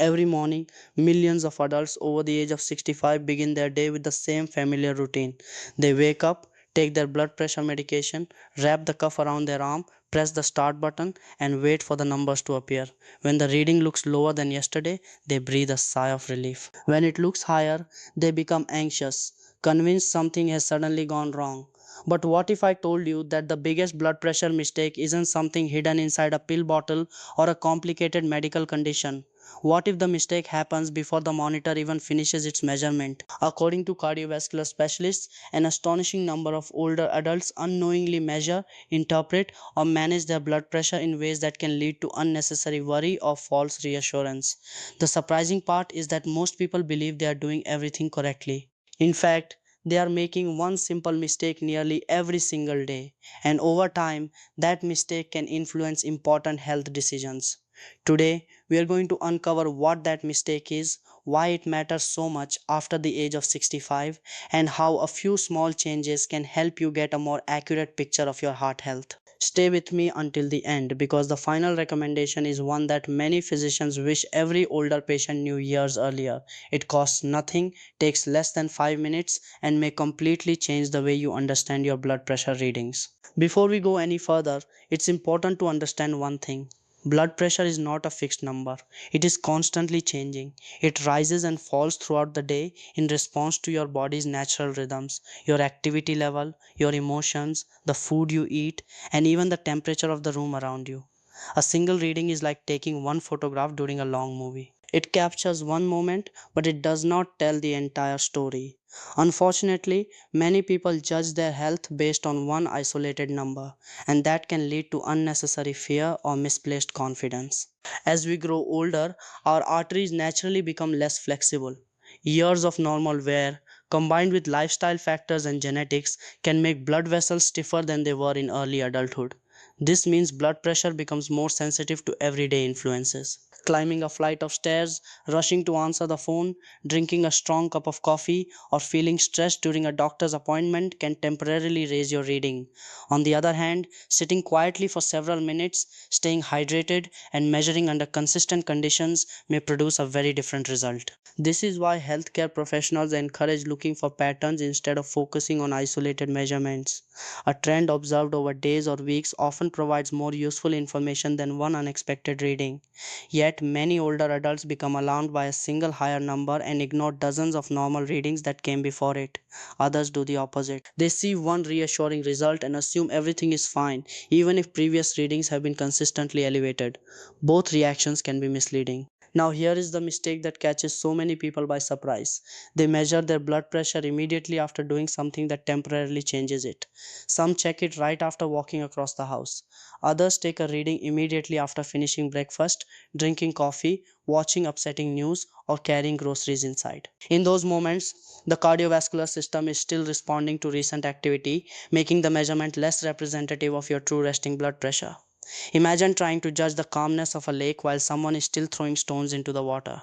Every morning, millions of adults over the age of 65 begin their day with the same familiar routine. They wake up, take their blood pressure medication, wrap the cuff around their arm, press the start button, and wait for the numbers to appear. When the reading looks lower than yesterday, they breathe a sigh of relief. When it looks higher, they become anxious, convinced something has suddenly gone wrong. But what if I told you that the biggest blood pressure mistake isn't something hidden inside a pill bottle or a complicated medical condition? What if the mistake happens before the monitor even finishes its measurement? According to cardiovascular specialists, an astonishing number of older adults unknowingly measure, interpret, or manage their blood pressure in ways that can lead to unnecessary worry or false reassurance. The surprising part is that most people believe they are doing everything correctly. In fact, they are making one simple mistake nearly every single day, and over time, that mistake can influence important health decisions. Today, we are going to uncover what that mistake is, why it matters so much after the age of 65, and how a few small changes can help you get a more accurate picture of your heart health. Stay with me until the end because the final recommendation is one that many physicians wish every older patient knew years earlier. It costs nothing, takes less than 5 minutes, and may completely change the way you understand your blood pressure readings. Before we go any further, it's important to understand one thing. Blood pressure is not a fixed number. It is constantly changing. It rises and falls throughout the day in response to your body's natural rhythms, your activity level, your emotions, the food you eat, and even the temperature of the room around you. A single reading is like taking one photograph during a long movie. It captures one moment, but it does not tell the entire story. Unfortunately, many people judge their health based on one isolated number, and that can lead to unnecessary fear or misplaced confidence. As we grow older, our arteries naturally become less flexible. Years of normal wear, combined with lifestyle factors and genetics, can make blood vessels stiffer than they were in early adulthood. This means blood pressure becomes more sensitive to everyday influences. Climbing a flight of stairs, rushing to answer the phone, drinking a strong cup of coffee, or feeling stressed during a doctor's appointment can temporarily raise your reading. On the other hand, sitting quietly for several minutes, staying hydrated, and measuring under consistent conditions may produce a very different result. This is why healthcare professionals encourage looking for patterns instead of focusing on isolated measurements. A trend observed over days or weeks often provides more useful information than one unexpected reading. Yet, many older adults become alarmed by a single higher number and ignore dozens of normal readings that came before it. Others do the opposite. They see one reassuring result and assume everything is fine, even if previous readings have been consistently elevated. Both reactions can be misleading. Now, here is the mistake that catches so many people by surprise. They measure their blood pressure immediately after doing something that temporarily changes it. Some check it right after walking across the house. Others take a reading immediately after finishing breakfast, drinking coffee, watching upsetting news, or carrying groceries inside. In those moments, the cardiovascular system is still responding to recent activity, making the measurement less representative of your true resting blood pressure. Imagine trying to judge the calmness of a lake while someone is still throwing stones into the water.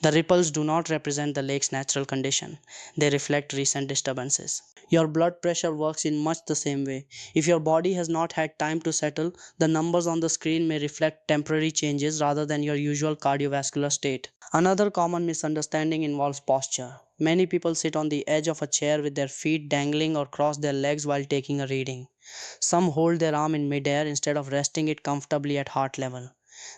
The ripples do not represent the lake's natural condition, they reflect recent disturbances. Your blood pressure works in much the same way. If your body has not had time to settle, the numbers on the screen may reflect temporary changes rather than your usual cardiovascular state. Another common misunderstanding involves posture. Many people sit on the edge of a chair with their feet dangling or cross their legs while taking a reading. Some hold their arm in midair instead of resting it comfortably at heart level.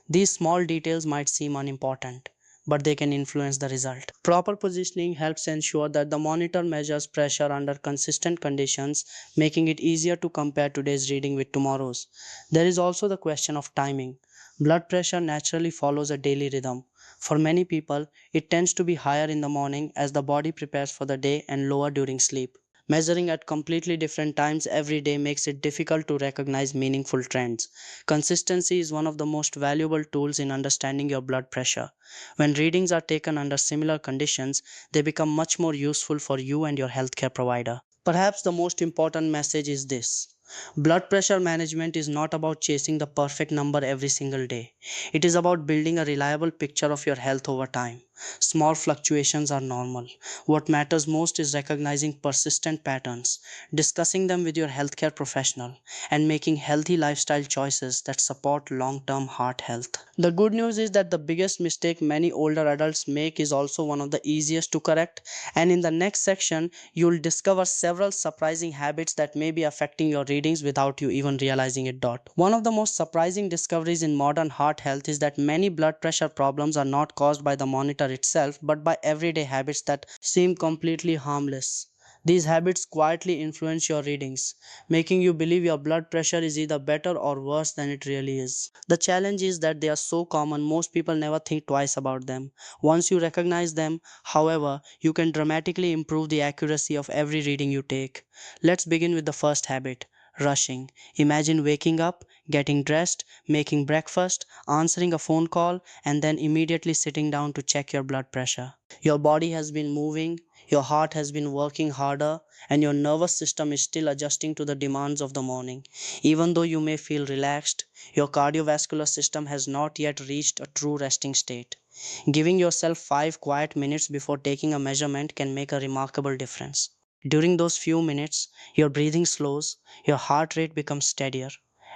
These small details might seem unimportant, but they can influence the result. Proper positioning helps ensure that the monitor measures pressure under consistent conditions, making it easier to compare today's reading with tomorrow's. There is also the question of timing. Blood pressure naturally follows a daily rhythm. For many people, it tends to be higher in the morning as the body prepares for the day and lower during sleep. Measuring at completely different times every day makes it difficult to recognize meaningful trends. Consistency is one of the most valuable tools in understanding your blood pressure. When readings are taken under similar conditions, they become much more useful for you and your healthcare provider. Perhaps the most important message is this. Blood pressure management is not about chasing the perfect number every single day. It is about building a reliable picture of your health over time. Small fluctuations are normal. What matters most is recognizing persistent patterns, discussing them with your healthcare professional, and making healthy lifestyle choices that support long term heart health. The good news is that the biggest mistake many older adults make is also one of the easiest to correct, and in the next section, you'll discover several surprising habits that may be affecting your readings without you even realizing it. One of the most surprising discoveries in modern heart health is that many blood pressure problems are not caused by the monitor itself but by everyday habits that seem completely harmless. These habits quietly influence your readings, making you believe your blood pressure is either better or worse than it really is. The challenge is that they are so common, most people never think twice about them. Once you recognize them, however, you can dramatically improve the accuracy of every reading you take. Let's begin with the first habit: rushing. Imagine waking up, getting dressed, making breakfast, answering a phone call, and then immediately sitting down to check your blood pressure. Your body has been moving, your heart has been working harder, and your nervous system is still adjusting to the demands of the morning. Even though you may feel relaxed, your cardiovascular system has not yet reached a true resting state. Giving yourself 5 quiet minutes before taking a measurement can make a remarkable difference. During those few minutes, your breathing slows, your heart rate becomes steadier,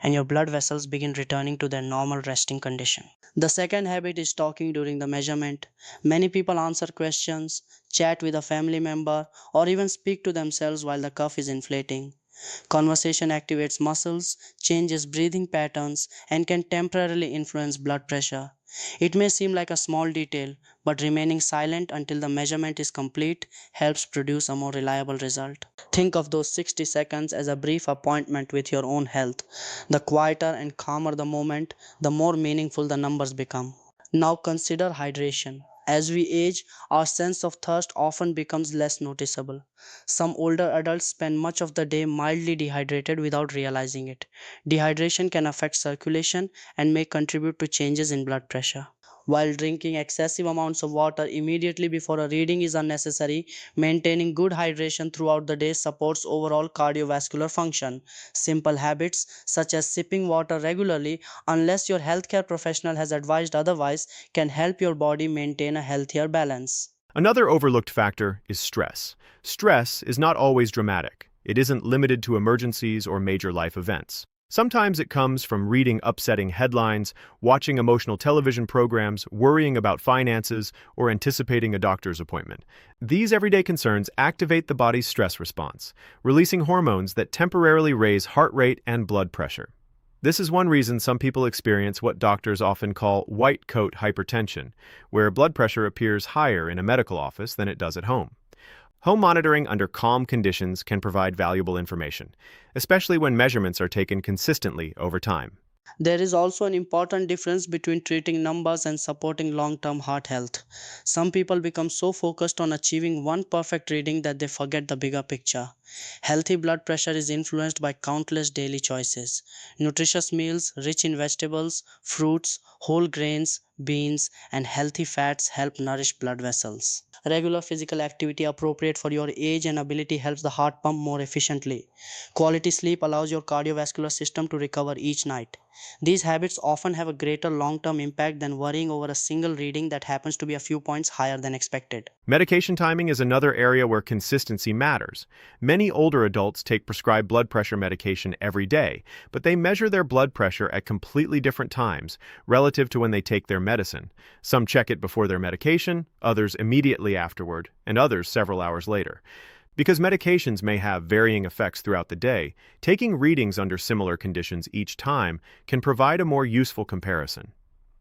and your blood vessels begin returning to their normal resting condition. The second habit is talking during the measurement. Many people answer questions, chat with a family member, or even speak to themselves while the cuff is inflating. Conversation activates muscles, changes breathing patterns, and can temporarily influence blood pressure. It may seem like a small detail, but remaining silent until the measurement is complete helps produce a more reliable result. Think of those 60 seconds as a brief appointment with your own health. The quieter and calmer the moment, the more meaningful the numbers become. Now consider hydration. As we age, our sense of thirst often becomes less noticeable. Some older adults spend much of the day mildly dehydrated without realizing it. Dehydration can affect circulation and may contribute to changes in blood pressure. While drinking excessive amounts of water immediately before a reading is unnecessary, maintaining good hydration throughout the day supports overall cardiovascular function. Simple habits such as sipping water regularly, unless your healthcare professional has advised otherwise, can help your body maintain a healthier balance. Another overlooked factor is stress. Stress is not always dramatic. It isn't limited to emergencies or major life events. Sometimes it comes from reading upsetting headlines, watching emotional television programs, worrying about finances, or anticipating a doctor's appointment. These everyday concerns activate the body's stress response, releasing hormones that temporarily raise heart rate and blood pressure. This is one reason some people experience what doctors often call white coat hypertension, where blood pressure appears higher in a medical office than it does at home. Home monitoring under calm conditions can provide valuable information, especially when measurements are taken consistently over time. There is also an important difference between treating numbers and supporting long term heart health. Some people become so focused on achieving one perfect reading that they forget the bigger picture. Healthy blood pressure is influenced by countless daily choices. Nutritious meals, rich in vegetables, fruits, whole grains, beans, and healthy fats help nourish blood vessels. Regular physical activity appropriate for your age and ability helps the heart pump more efficiently. Quality sleep allows your cardiovascular system to recover each night. These habits often have a greater long-term impact than worrying over a single reading that happens to be a few points higher than expected. Medication timing is another area where consistency matters. Many older adults take prescribed blood pressure medication every day, but they measure their blood pressure at completely different times relative to when they take their medicine. Some check it before their medication, others immediately afterward, and others several hours later. Because medications may have varying effects throughout the day, taking readings under similar conditions each time can provide a more useful comparison.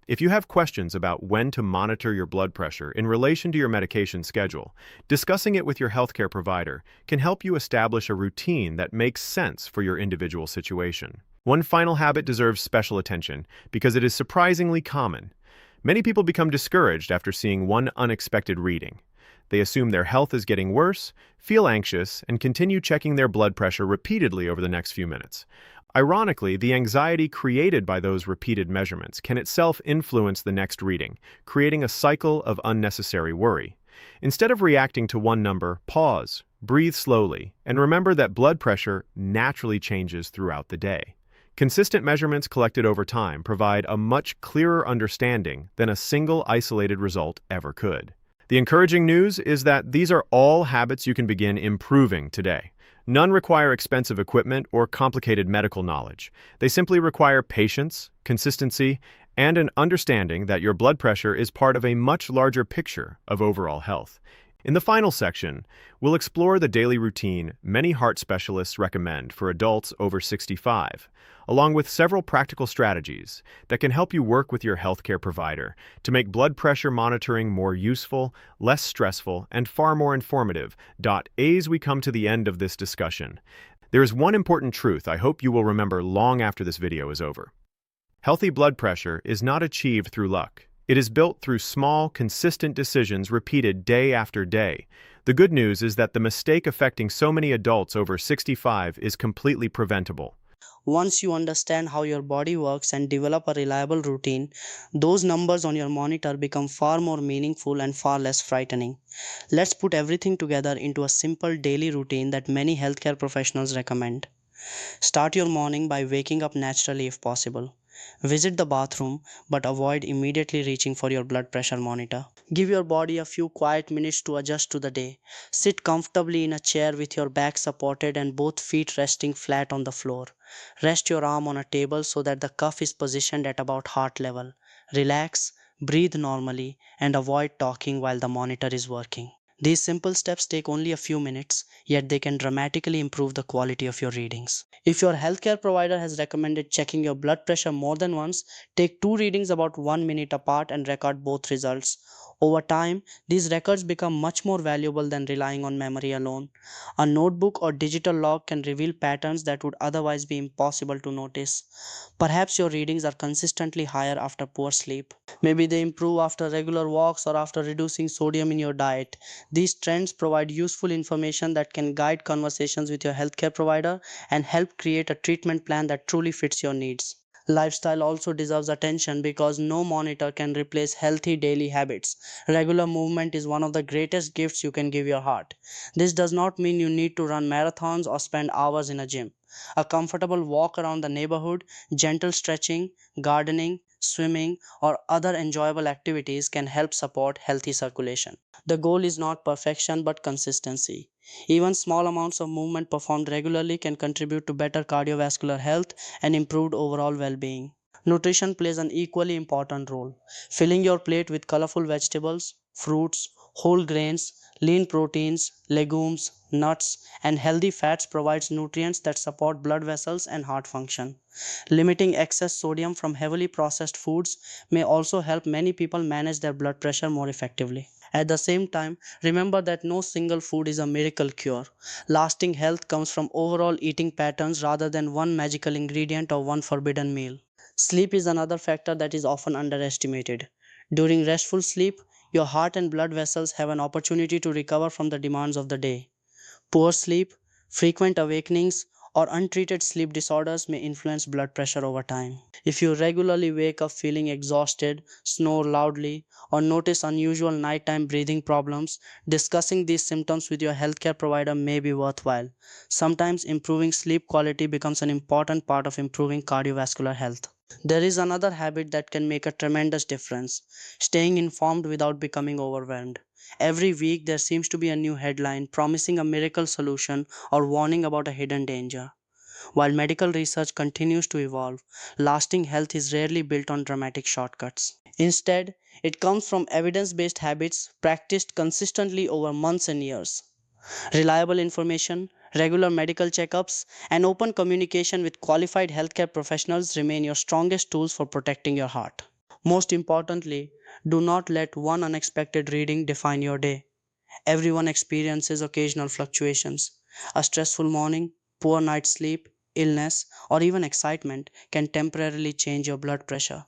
If you have questions about when to monitor your blood pressure in relation to your medication schedule, discussing it with your healthcare provider can help you establish a routine that makes sense for your individual situation. One final habit deserves special attention because it is surprisingly common. Many people become discouraged after seeing one unexpected reading. They assume their health is getting worse, feel anxious, and continue checking their blood pressure repeatedly over the next few minutes. Ironically, the anxiety created by those repeated measurements can itself influence the next reading, creating a cycle of unnecessary worry. Instead of reacting to one number, pause, breathe slowly, and remember that blood pressure naturally changes throughout the day. Consistent measurements collected over time provide a much clearer understanding than a single isolated result ever could. The encouraging news is that these are all habits you can begin improving today. None require expensive equipment or complicated medical knowledge. They simply require patience, consistency, and an understanding that your blood pressure is part of a much larger picture of overall health. In the final section, we'll explore the daily routine many heart specialists recommend for adults over 65, along with several practical strategies that can help you work with your healthcare provider to make blood pressure monitoring more useful, less stressful, and far more informative. As we come to the end of this discussion, there is one important truth I hope you will remember long after this video is over. Healthy blood pressure is not achieved through luck. It is built through small, consistent decisions repeated day after day. The good news is that the mistake affecting so many adults over 65 is completely preventable. Once you understand how your body works and develop a reliable routine, those numbers on your monitor become far more meaningful and far less frightening. Let's put everything together into a simple daily routine that many healthcare professionals recommend. Start your morning by waking up naturally if possible. Visit the bathroom, but avoid immediately reaching for your blood pressure monitor. Give your body a few quiet minutes to adjust to the day. Sit comfortably in a chair with your back supported and both feet resting flat on the floor. Rest your arm on a table so that the cuff is positioned at about heart level. Relax, breathe normally, and avoid talking while the monitor is working. These simple steps take only a few minutes, yet they can dramatically improve the quality of your readings. If your healthcare provider has recommended checking your blood pressure more than once, take two readings about 1 minute apart and record both results. Over time, these records become much more valuable than relying on memory alone. A notebook or digital log can reveal patterns that would otherwise be impossible to notice. Perhaps your readings are consistently higher after poor sleep. Maybe they improve after regular walks or after reducing sodium in your diet. These trends provide useful information that can guide conversations with your healthcare provider and help create a treatment plan that truly fits your needs. Lifestyle also deserves attention because no monitor can replace healthy daily habits. Regular movement is one of the greatest gifts you can give your heart. This does not mean you need to run marathons or spend hours in a gym. A comfortable walk around the neighborhood, gentle stretching, gardening, swimming, or other enjoyable activities can help support healthy circulation. The goal is not perfection but consistency. Even small amounts of movement performed regularly can contribute to better cardiovascular health and improved overall well being. Nutrition plays an equally important role. Filling your plate with colorful vegetables, fruits, whole grains, lean proteins, legumes, nuts, and healthy fats provides nutrients that support blood vessels and heart function. Limiting excess sodium from heavily processed foods may also help many people manage their blood pressure more effectively. At the same time, remember that no single food is a miracle cure. Lasting health comes from overall eating patterns rather than one magical ingredient or one forbidden meal. Sleep is another factor that is often underestimated. During restful sleep, your heart and blood vessels have an opportunity to recover from the demands of the day. Poor sleep, frequent awakenings, or untreated sleep disorders may influence blood pressure over time. If you regularly wake up feeling exhausted, snore loudly, or notice unusual nighttime breathing problems, discussing these symptoms with your healthcare provider may be worthwhile. Sometimes improving sleep quality becomes an important part of improving cardiovascular health. There is another habit that can make a tremendous difference: staying informed without becoming overwhelmed. Every week there seems to be a new headline promising a miracle solution or warning about a hidden danger. While medical research continues to evolve, lasting health is rarely built on dramatic shortcuts. Instead, it comes from evidence based habits practiced consistently over months and years. Reliable information, regular medical checkups, and open communication with qualified healthcare professionals remain your strongest tools for protecting your heart. Most importantly, do not let one unexpected reading define your day. Everyone experiences occasional fluctuations. A stressful morning, poor night's sleep, illness, or even excitement can temporarily change your blood pressure.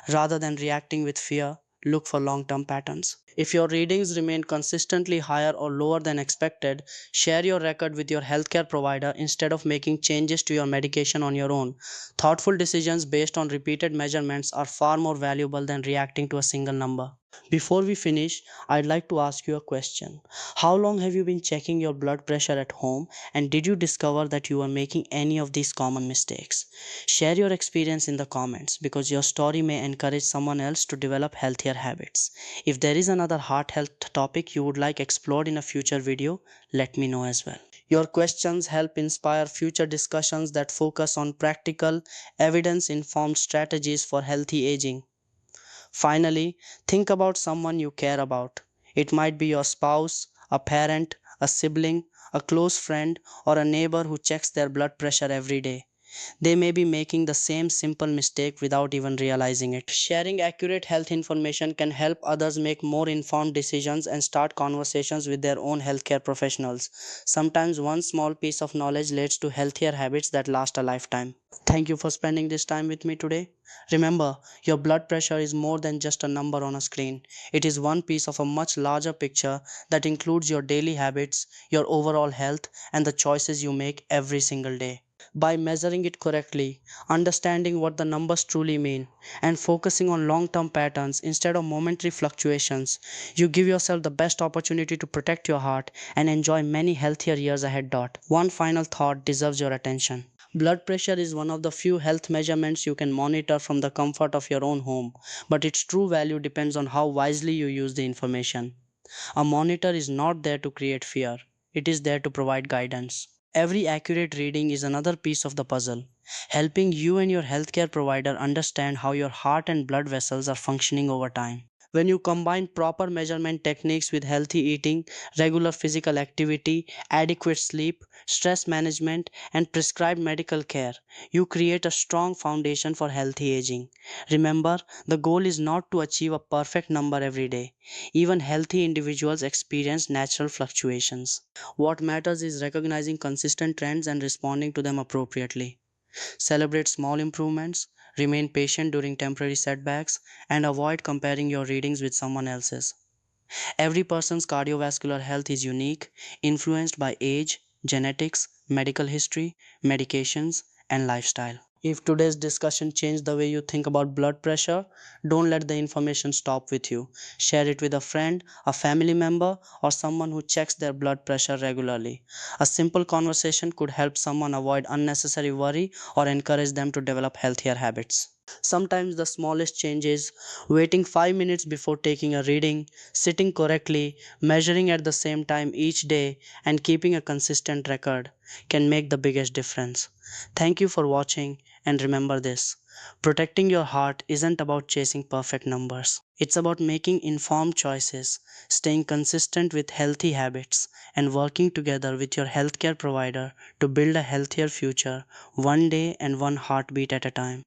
Rather than reacting with fear, look for long term patterns. If your readings remain consistently higher or lower than expected, share your record with your healthcare provider instead of making changes to your medication on your own. Thoughtful decisions based on repeated measurements are far more valuable than reacting to a single number. Before we finish, I'd like to ask you a question. How long have you been checking your blood pressure at home, and did you discover that you are making any of these common mistakes? Share your experience in the comments because your story may encourage someone else to develop healthier habits. If there is another heart health topic you would like explored in a future video, let me know as well. Your questions help inspire future discussions that focus on practical, evidence informed strategies for healthy aging. Finally, think about someone you care about. It might be your spouse, a parent, a sibling, a close friend, or a neighbor who checks their blood pressure every day. They may be making the same simple mistake without even realizing it. Sharing accurate health information can help others make more informed decisions and start conversations with their own healthcare professionals. Sometimes one small piece of knowledge leads to healthier habits that last a lifetime. Thank you for spending this time with me today. Remember, your blood pressure is more than just a number on a screen. It is one piece of a much larger picture that includes your daily habits, your overall health, and the choices you make every single day. By measuring it correctly, understanding what the numbers truly mean, and focusing on long term patterns instead of momentary fluctuations, you give yourself the best opportunity to protect your heart and enjoy many healthier years ahead. One final thought deserves your attention. Blood pressure is one of the few health measurements you can monitor from the comfort of your own home, but its true value depends on how wisely you use the information. A monitor is not there to create fear, it is there to provide guidance. Every accurate reading is another piece of the puzzle, helping you and your healthcare provider understand how your heart and blood vessels are functioning over time. When you combine proper measurement techniques with healthy eating, regular physical activity, adequate sleep, stress management, and prescribed medical care, you create a strong foundation for healthy aging. Remember, the goal is not to achieve a perfect number every day. Even healthy individuals experience natural fluctuations. What matters is recognizing consistent trends and responding to them appropriately. Celebrate small improvements, remain patient during temporary setbacks, and avoid comparing your readings with someone else's. Every person's cardiovascular health is unique, influenced by age, genetics, medical history, medications, and lifestyle. If today's discussion changed the way you think about blood pressure, don't let the information stop with you. Share it with a friend, a family member, or someone who checks their blood pressure regularly. A simple conversation could help someone avoid unnecessary worry or encourage them to develop healthier habits. Sometimes the smallest changes, waiting 5 minutes before taking a reading, sitting correctly, measuring at the same time each day, and keeping a consistent record, can make the biggest difference. Thank you for watching, and remember this: protecting your heart isn't about chasing perfect numbers. It's about making informed choices, staying consistent with healthy habits, and working together with your healthcare provider to build a healthier future, one day and one heartbeat at a time.